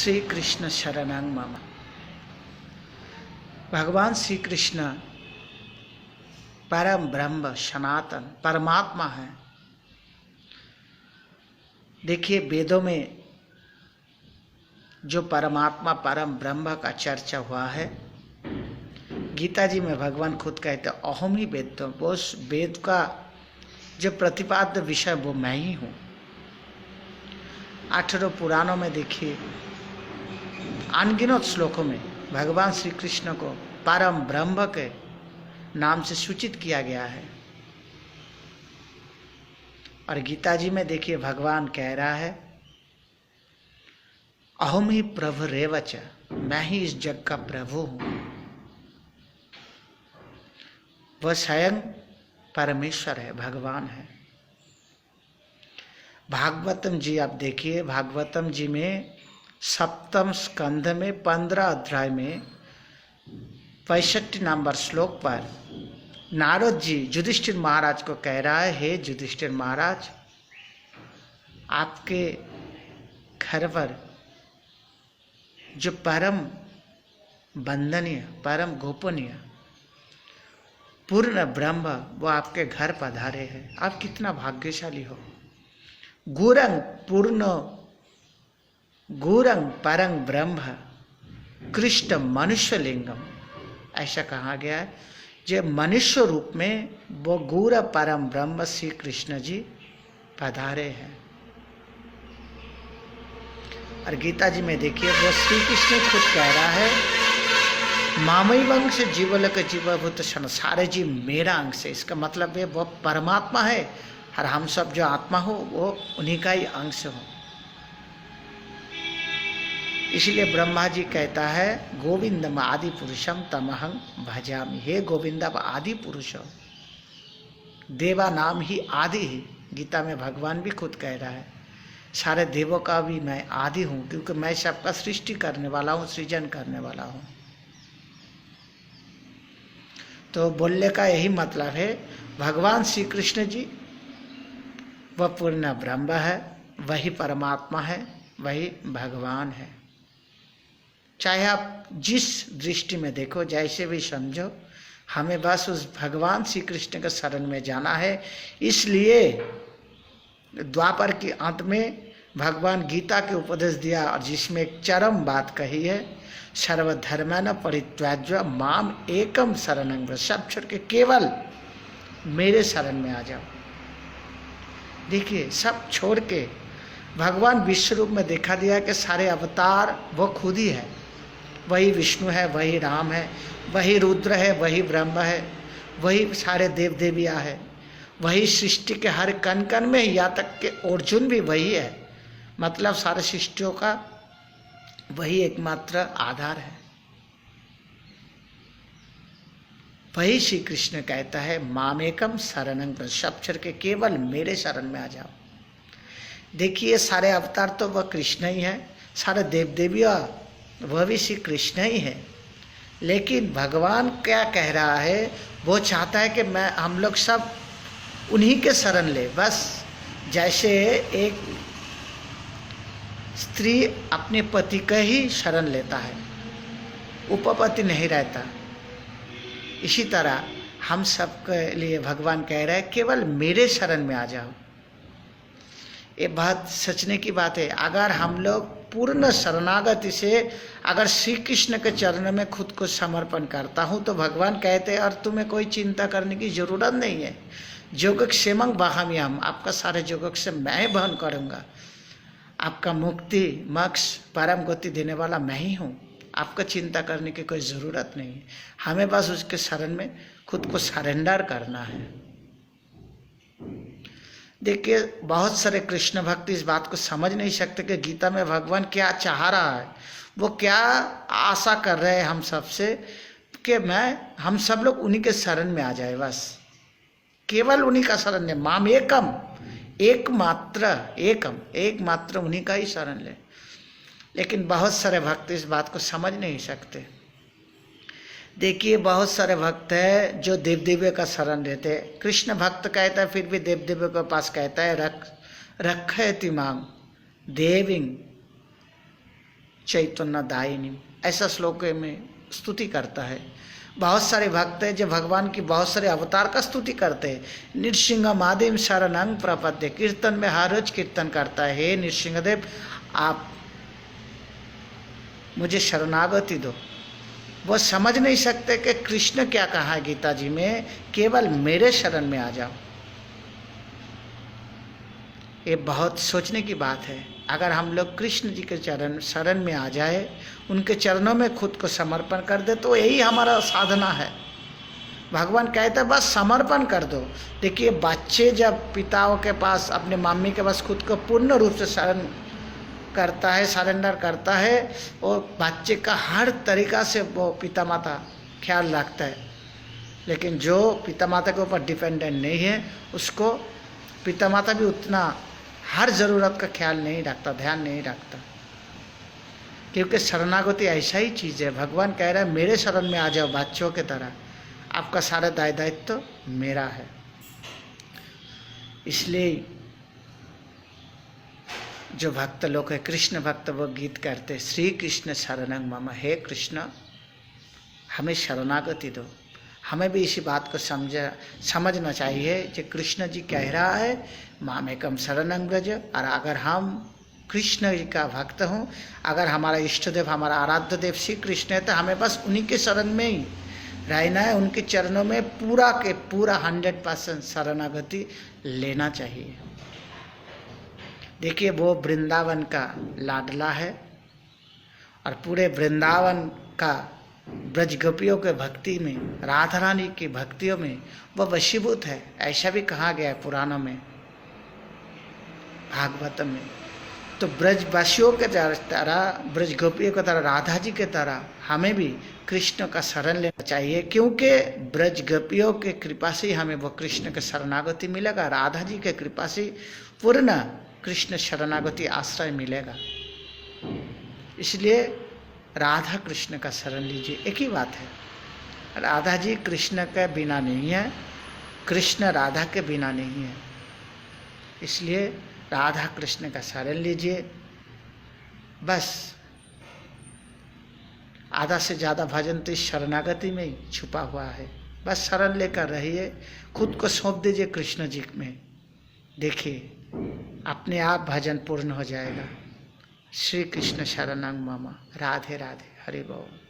श्री कृष्ण शरणं मम। भगवान श्री कृष्ण परम ब्रह्म सनातन परमात्मा है। देखिए वेदों में जो परमात्मा परम ब्रह्म का चर्चा हुआ है, गीता जी में भगवान खुद कहते हैं अहम ही वेद, तो वो वेद का जो प्रतिपाद्य विषय वो मैं ही हूँ। 18 पुराणों में देखिए अनगिनत श्लोकों में भगवान श्री कृष्ण को परम ब्रह्म के नाम से सूचित किया गया है। और गीता जी में देखिए भगवान कह रहा है अहम ही प्रभु रेवच, मैं ही इस जग का प्रभु हूं। वह स्वयं परमेश्वर है, भगवान है। भागवतम जी आप देखिए, भागवतम जी में 7वें स्कंध में 15 अध्याय में 65 नंबर श्लोक पर नारद जी युधिष्ठिर महाराज को कह रहा है, हे युधिष्ठिर महाराज, आपके घर पर जो परम वंदनीय परम गोपनीय पूर्ण ब्रह्म वो आपके घर पधारे हैं। आप कितना भाग्यशाली हो। गुरंग पूर्ण गुरंग परम ब्रह्म कृष्ण मनुष्य लिंगम, ऐसा कहा गया है। जो मनुष्य रूप में वो गुर परम ब्रह्म श्री कृष्ण जी पधारे हैं। और गीता जी में देखिए वो श्री कृष्ण खुद कह रहा है मामई वंश जीवलक जीवभूत संसार जी मेरा अंश है। इसका मतलब है वो परमात्मा है और हम सब जो आत्मा हो वो उन्हीं का ही अंश हो। इसलिए ब्रह्मा जी कहता है गोविंदम आदि पुरुषम तमहं भजामि। हे गोविंद आप आदि पुरुष हो, देवा नाम ही आदि ही। गीता में भगवान भी खुद कह रहा है सारे देवों का भी मैं आदि हूँ, क्योंकि मैं सबका सृष्टि करने वाला हूँ, सृजन करने वाला हूँ। तो बोलने का यही मतलब है भगवान श्री कृष्ण जी वह पूर्ण ब्रह्म है, वही परमात्मा है, वही भगवान है। चाहे आप जिस दृष्टि में देखो, जैसे भी समझो, हमें बस उस भगवान श्री कृष्ण के शरण में जाना है। इसलिए द्वापर के अंत में भगवान गीता के उपदेश दिया और जिसमें एक चरम बात कही है, सर्वधर्मन परित्याज्य माम एकम शरणं व्रज। सब छोड़ के केवल मेरे शरण में आ जाओ। देखिए सब छोड़ के भगवान विश्व रूप में देखा दिया कि सारे अवतार वो खुद ही है। वही विष्णु है, वही राम है, वही रुद्र है, वही ब्रह्म है, वही सारे देव देवियाँ है, वही सृष्टि के हर कण कण में, यहाँ तक के अर्जुन भी वही है। मतलब सारे सृष्टियों का वही एकमात्र आधार है। वही श्री कृष्ण कहता है मामेकम शरणं व्रज। सब छोड़ के केवल मेरे शरण में आ जाओ। देखिए सारे अवतार तो वह कृष्ण ही है, सारे देव देवियाँ वह भी श्री कृष्ण ही है। लेकिन भगवान क्या कह रहा है, वो चाहता है कि हम लोग सब उन्हीं के शरण ले। बस जैसे एक स्त्री अपने पति का ही शरण लेता है, उपपति नहीं रहता, इसी तरह हम सबके लिए भगवान कह रहे हैं केवल मेरे शरण में आ जाओ। ये बात सोचने की बात है। अगर हम लोग पूर्ण शरणागति से अगर श्री कृष्ण के चरणों में खुद को समर्पण करता हूँ तो भगवान कहते हैं और तुम्हें कोई चिंता करने की जरूरत नहीं है। योगक्षेमं वहाम्यहम्, आपका सारे योगक्षेम मैं वहन करूँगा। आपका मुक्ति मोक्ष परम गति देने वाला मैं ही हूँ। आपको चिंता करने की कोई ज़रूरत नहीं है। हमें बस उसके शरण में खुद को सरेंडर करना है। देखिए बहुत सारे कृष्ण भक्त इस बात को समझ नहीं सकते कि गीता में भगवान क्या चाह रहा है, वो क्या आशा कर रहे हैं हम सबसे कि हम सब लोग उन्हीं के शरण में आ जाए। बस केवल उन्हीं का शरण ले। माम एकम, एकमात्र उन्हीं का ही शरण ले। लेकिन बहुत सारे भक्त इस बात को समझ नहीं सकते। देखिए बहुत सारे भक्त हैं जो देव देवियों का शरण लेते हैं। कृष्ण भक्त कहता है फिर भी देव देवियों के पास कहता है रक्षति माम देवीं चैतन्य दायिनी, ऐसा श्लोक में स्तुति करता है। बहुत सारे भक्त हैं जो भगवान की बहुत सारे अवतार का स्तुति करते हैं। नृसिंह मादिम शरणं प्रपद्ये, कीर्तन में हर रोज कीर्तन करता है, हे नृसिंहदेव आप मुझे शरणागति दो। वो समझ नहीं सकते कि कृष्ण क्या कहा है गीता जी में, केवल मेरे शरण में आ जाओ। ये बहुत सोचने की बात है। अगर हम लोग कृष्ण जी के शरण में आ जाए, उनके चरणों में खुद को समर्पण कर दे, तो यही हमारा साधना है। भगवान कहते हैं बस समर्पण कर दो। देखिए बच्चे जब पिताओं के पास, अपने मम्मी के पास खुद को पूर्ण रूप से शरण करता है, सरेंडर करता है, और बच्चे का हर तरीका से वो पिता माता ख्याल रखता है। लेकिन जो पिता माता के ऊपर डिपेंडेंट नहीं है, उसको पिता माता भी उतना हर ज़रूरत का ख्याल नहीं रखता, ध्यान नहीं रखता। क्योंकि शरणागति ऐसा ही चीज़ है। भगवान कह रहा है मेरे शरण में आ जाओ बच्चों के तरह, आपका सारा दायित्व तो मेरा है। इसलिए जो भक्त लोग है, कृष्ण भक्त, वो गीत करते श्री कृष्ण शरणं मम, हे कृष्ण हमें शरणागति दो। हमें भी इसी बात को समझना चाहिए कि कृष्ण जी कह रहा है मामेकम शरणं व्रज। और अगर हम कृष्ण जी का भक्त हूँ, अगर हमारा इष्ट देव, हमारा आराध्य देव श्री कृष्ण है, तो हमें बस उन्हीं के शरण में ही रहना है, उनके चरणों में पूरा के पूरा 100% शरणागति लेना चाहिए। देखिए वो वृंदावन का लाडला है, और पूरे वृंदावन का ब्रज गोपियों के भक्ति में, राधा रानी की भक्तियों में वह वशीभूत है। ऐसा भी कहा गया है पुराणों में, भागवतम में। तो ब्रजवासियों के तरह, ब्रज गोपियों की तरह, राधा जी के तरह हमें भी कृष्ण का शरण लेना चाहिए, क्योंकि ब्रज गोपियों के कृपा से हमें वो कृष्ण के शरणागति मिलेगा। राधा जी के कृपा से पूर्ण कृष्ण शरणागति आश्रय मिलेगा। इसलिए राधा कृष्ण का शरण लीजिए। एक ही बात है, राधा जी कृष्ण के बिना नहीं है, कृष्ण राधा के बिना नहीं है। इसलिए राधा कृष्ण का शरण लीजिए। बस आधा से ज़्यादा भजन तो इस शरणागति में ही छुपा हुआ है। बस शरण लेकर रहिए, खुद को सौंप दीजिए कृष्ण जी में। देखिए अपने आप भजन पूर्ण हो जाएगा। श्री कृष्ण शरणं मम। राधे राधे। हरि बोल।